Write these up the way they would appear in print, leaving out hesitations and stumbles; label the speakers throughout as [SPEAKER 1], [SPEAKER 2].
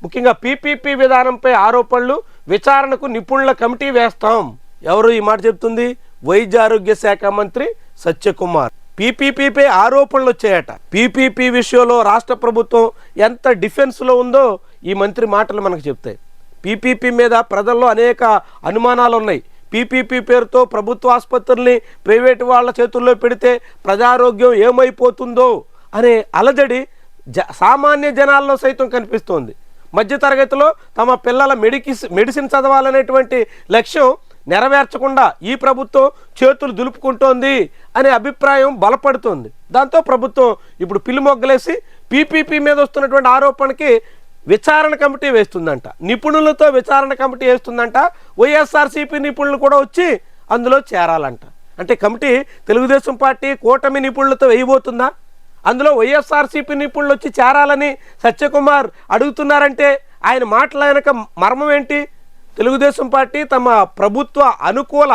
[SPEAKER 1] ముఖ్యంగా పీపీపీ విధానంపై ఆరోపణలు విచారణకు నిపుణుల కమిటీ వేస్తాం. ఎవరు ఈ మాట చెప్తుంది? వైద్య ఆరోగ్య శాఖ మంత్రి సత్యకుమార్. పీపీపీపై ఆరోపణలు వచ్చాయట. పీపీపీ విషయంలో రాష్ట్ర ప్రభుత్వం ఎంత డిఫెన్స్లో ఉందో ఈ మంత్రి మాటలు మనకు చెప్తాయి. పీపీపీ మీద ప్రజల్లో అనేక అనుమానాలు ఉన్నాయి. పీపీపీ పేరుతో ప్రభుత్వ ఆసుపత్రుల్ని ప్రైవేటు వాళ్ళ చేతుల్లో పెడితే ప్రజారోగ్యం ఏమైపోతుందో అనే అలజడి సామాన్య జనాల్లో సైతం కనిపిస్తోంది. మధ్యతరగతిలో తమ పిల్లల మెడిసిన్ చదవాలనేటువంటి లక్ష్యం నెరవేర్చకుండా ఈ ప్రభుత్వం చేతులు దులుపుకుంటోంది అనే అభిప్రాయం బలపడుతోంది. దాంతో ప్రభుత్వం ఇప్పుడు పిల్లిమొగ్గలేసి పీపీపీ మీద వస్తున్నటువంటి ఆరోపణకి విచారణ కమిటీ వేస్తుందంట. నిపుణులతో విచారణ కమిటీ వేస్తుందంట. వైఎస్ఆర్సీపీ నిపుణులు కూడా వచ్చి అందులో చేరాలంట. అంటే కమిటీ తెలుగుదేశం పార్టీ కూటమి నిపుణులతో వేయబోతుందా? అందులో వైఎస్ఆర్సీపీ నిపుణులు వచ్చి చేరాలని సత్యకుమార్ అడుగుతున్నారంటే ఆయన మాటలైనక మర్మం ఏంటి? తెలుగుదేశం పార్టీ తమ ప్రభుత్వ అనుకూల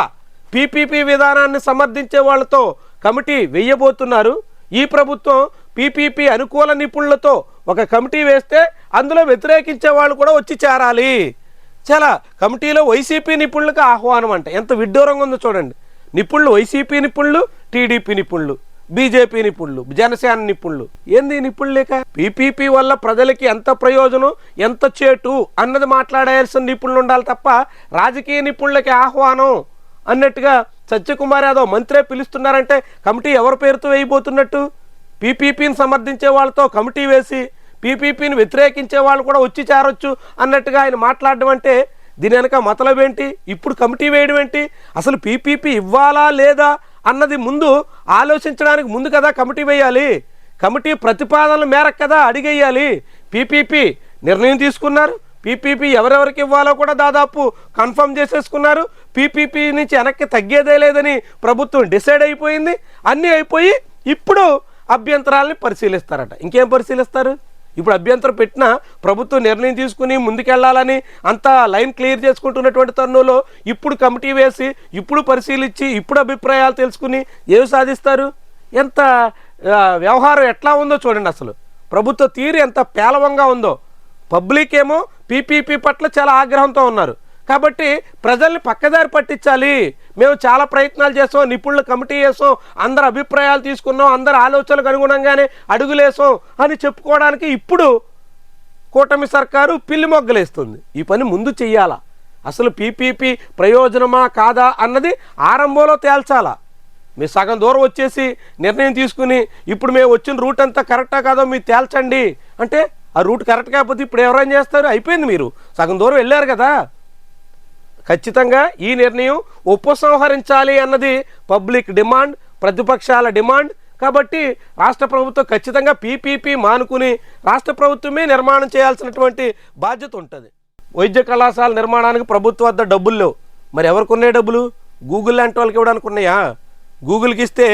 [SPEAKER 1] పీపీపీ విధానాన్ని సమర్థించే వాళ్ళతో కమిటీ వేయబోతున్నారు. ఈ ప్రభుత్వం పీపీపీ అనుకూల నిపుణులతో ఒక కమిటీ వేస్తే అందులో వ్యతిరేకించే వాళ్ళు కూడా వచ్చి చేరాలి. చాలా కమిటీలో వైసీపీ నిపుణులకు ఆహ్వానం అంట. ఎంత విడ్డూరంగా ఉందో చూడండి. నిపుణులు వైసీపీ నిపుణులు, టీడీపీ నిపుణులు, బీజేపీ నిపుణులు, జనసేన నిపుణులు. ఏంది నిపుణులు లేక? పీపీపీ వల్ల ప్రజలకి ఎంత ప్రయోజనం, ఎంత చేటు అన్నది మాట్లాడాల్సిన నిపుణులు ఉండాలి తప్ప రాజకీయ నిపుణులకి ఆహ్వానం అన్నట్టుగా సత్యకుమార్ యాదవ్ మంత్రే పిలుస్తున్నారంటే కమిటీ ఎవరి పేరుతో వేయబోతున్నట్టు? పీపీపీని సమర్థించే వాళ్ళతో కమిటీ వేసి పీపీపీని వ్యతిరేకించే వాళ్ళు కూడా వచ్చి చేరొచ్చు అన్నట్టుగా ఆయన మాట్లాడడం అంటే దీని వెనక మతలబ్ ఏంటి? ఇప్పుడు కమిటీ వేయడం ఏంటి? అసలు పీపీపీ ఇవ్వాలా లేదా అన్నది ముందు ఆలోచించడానికి ముందు కదా కమిటీ వేయాలి. కమిటీ ప్రతిపాదనల మేరకు కదా అడిగేయాలి. పీపీపీ నిర్ణయం తీసుకున్నారు. పీపీపీ ఎవరెవరికి ఇవ్వాలో కూడా దాదాపు కన్ఫర్మ్ చేసేసుకున్నారు. పీపీపీ నుంచి వెనక్కి తగ్గేదే లేదని ప్రభుత్వం డిసైడ్ అయిపోయింది. అన్నీ అయిపోయి ఇప్పుడు అభ్యంతరాలని పరిశీలిస్తారట. ఇంకేం పరిశీలిస్తారు? ఇప్పుడు అభ్యంతరం పెట్టినా ప్రభుత్వం నిర్ణయం తీసుకుని ముందుకెళ్లాలని అంతా లైన్ క్లియర్ చేసుకుంటున్నటువంటి తరుణంలో ఇప్పుడు కమిటీ వేసి ఇప్పుడు పరిశీలించి ఇప్పుడు అభిప్రాయాలు తెలుసుకుని ఏమి సాధిస్తారు? ఎంత వ్యవహారం ఎట్లా ఉందో చూడండి. అసలు ప్రభుత్వ తీరు ఎంత పేలవంగా ఉందో. పబ్లిక్ ఏమో పీపీపీ పట్ల చాలా ఆగ్రహంతో ఉన్నారు. కాబట్టి ప్రజల్ని పక్కదారి పట్టించాలి, మేము చాలా ప్రయత్నాలు చేసాం, నిపుణుల కమిటీ వేసాం, అందరు అభిప్రాయాలు తీసుకున్నాం, అందరు ఆలోచనలకు అనుగుణంగానే అడుగులేసాం అని చెప్పుకోవడానికి ఇప్పుడు కూటమి సర్కారు పిల్లి మొగ్గలేస్తుంది. ఈ పని ముందు చెయ్యాలా? అసలు పీపీపీ ప్రయోజనమా కాదా అన్నది ఆరంభంలో తేల్చాలా. మీరు సగం దూరం వచ్చేసి నిర్ణయం తీసుకుని ఇప్పుడు మేము వచ్చిన రూట్ అంతా కరెక్టా కాదో మీరు తేల్చండి అంటే ఆ రూట్ కరెక్ట్ కాకపోతే ఇప్పుడు ఎవరైనా చేస్తారు? అయిపోయింది, మీరు సగం దూరం వెళ్ళారు కదా. ఖచ్చితంగా ఈ నిర్ణయం ఉపసంహరించాలి అన్నది పబ్లిక్ డిమాండ్, ప్రతిపక్షాల డిమాండ్. కాబట్టి రాష్ట్ర ప్రభుత్వం ఖచ్చితంగా పీపీపీ మానుకుని రాష్ట్ర ప్రభుత్వమే నిర్మాణం చేయాల్సినటువంటి బాధ్యత ఉంటుంది. వైద్య కళాశాల నిర్మాణానికి ప్రభుత్వం వద్ద డబ్బులు లేవు. మరి ఎవరికి ఉన్నాయి డబ్బులు? గూగుల్ లాంటి వాళ్ళకి ఇవ్వడానికి ఉన్నాయా? గూగుల్కి ఇస్తే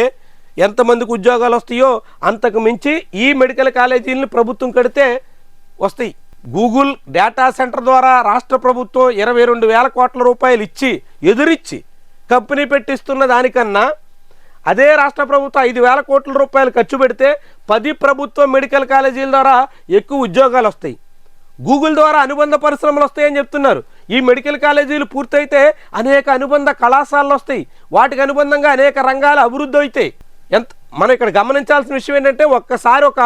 [SPEAKER 1] ఎంతమందికి ఉద్యోగాలు వస్తాయో అంతకు మించి ఈ మెడికల్ కాలేజీలను ప్రభుత్వం కడితే వస్తాయి. గూగుల్ డేటా సెంటర్ ద్వారా రాష్ట్ర ప్రభుత్వం 22,000 కోట్ల రూపాయలు ఇచ్చి ఎదురిచ్చి కంపెనీ పెట్టిస్తున్న దానికన్నా అదే రాష్ట్ర ప్రభుత్వం 5,000 కోట్ల రూపాయలు ఖర్చు పెడితే 10 ప్రభుత్వ మెడికల్ కాలేజీల ద్వారా ఎక్కువ ఉద్యోగాలు వస్తాయి. గూగుల్ ద్వారా అనుబంధ పరిశ్రమలు వస్తాయని చెప్తున్నారు. ఈ మెడికల్ కాలేజీలు పూర్తయితే అనేక అనుబంధ కళాశాలలు వస్తాయి. వాటికి అనుబంధంగా అనేక రంగాలు అభివృద్ధి అవుతాయి. మనం ఇక్కడ గమనించాల్సిన విషయం ఏంటంటే ఒక్కసారి ఒక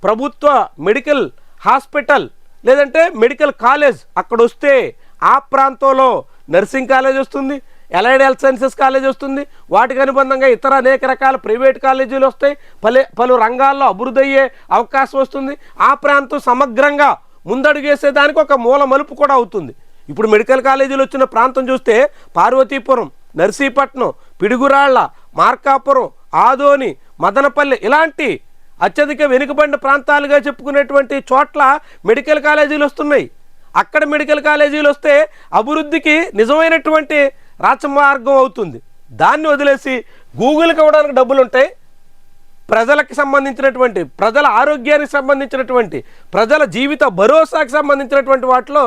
[SPEAKER 1] ప్రభుత్వ మెడికల్ హాస్పిటల్ లేదంటే మెడికల్ కాలేజ్ అక్కడ వస్తే ఆ ప్రాంతంలో నర్సింగ్ కాలేజ్ వస్తుంది, ఎలైడ్ హెల్త్ సైన్సెస్ కాలేజ్ వస్తుంది, వాటికి అనుబంధంగా ఇతర అనేక రకాల ప్రైవేట్ కాలేజీలు వస్తాయి. పలు రంగాల్లో అభివృద్ధి అయ్యే అవకాశం వస్తుంది. ఆ ప్రాంతం సమగ్రంగా ముందడుగేసేదానికి ఒక మూల మలుపు కూడా అవుతుంది. ఇప్పుడు మెడికల్ కాలేజీలు వచ్చిన ప్రాంతం చూస్తే పార్వతీపురం, నర్సీపట్నం, పిడుగురాళ్ల, మార్కాపురం, ఆదోని, మదనపల్లి ఇలాంటి అత్యధిక వెనుకబడిన ప్రాంతాలుగా చెప్పుకునేటువంటి చోట్ల మెడికల్ కాలేజీలు వస్తున్నాయి. అక్కడ మెడికల్ కాలేజీలు వస్తే అభివృద్ధికి నిజమైనటువంటి రాచమార్గం అవుతుంది. దాన్ని వదిలేసి గూగుల్కి ఇవ్వడానికి డబ్బులు ఉంటాయి, ప్రజలకు సంబంధించినటువంటి ప్రజల ఆరోగ్యానికి సంబంధించినటువంటి ప్రజల జీవిత భరోసాకు సంబంధించినటువంటి వాటిలో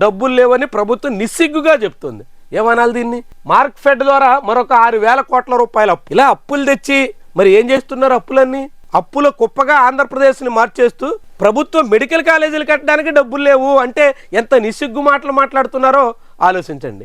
[SPEAKER 1] డబ్బులు లేవని ప్రభుత్వం నిస్సిగ్గుగా చెప్తుంది. ఏమనాలి దీన్ని? మార్క్ ఫెడ్ ద్వారా మరొక 6,000 కోట్ల రూపాయల అప్పు. ఇలా అప్పులు తెచ్చి మరి ఏం చేస్తున్నారు? అప్పులన్నీ అప్పుల కుప్పగా ఆంధ్రప్రదేశ్ని మార్చేస్తూ ప్రభుత్వ మెడికల్ కాలేజీలు కట్టడానికి డబ్బులు లేవు అంటే ఎంత నిస్సిగ్గు మాటలు మాట్లాడుతున్నారో ఆలోచించండి.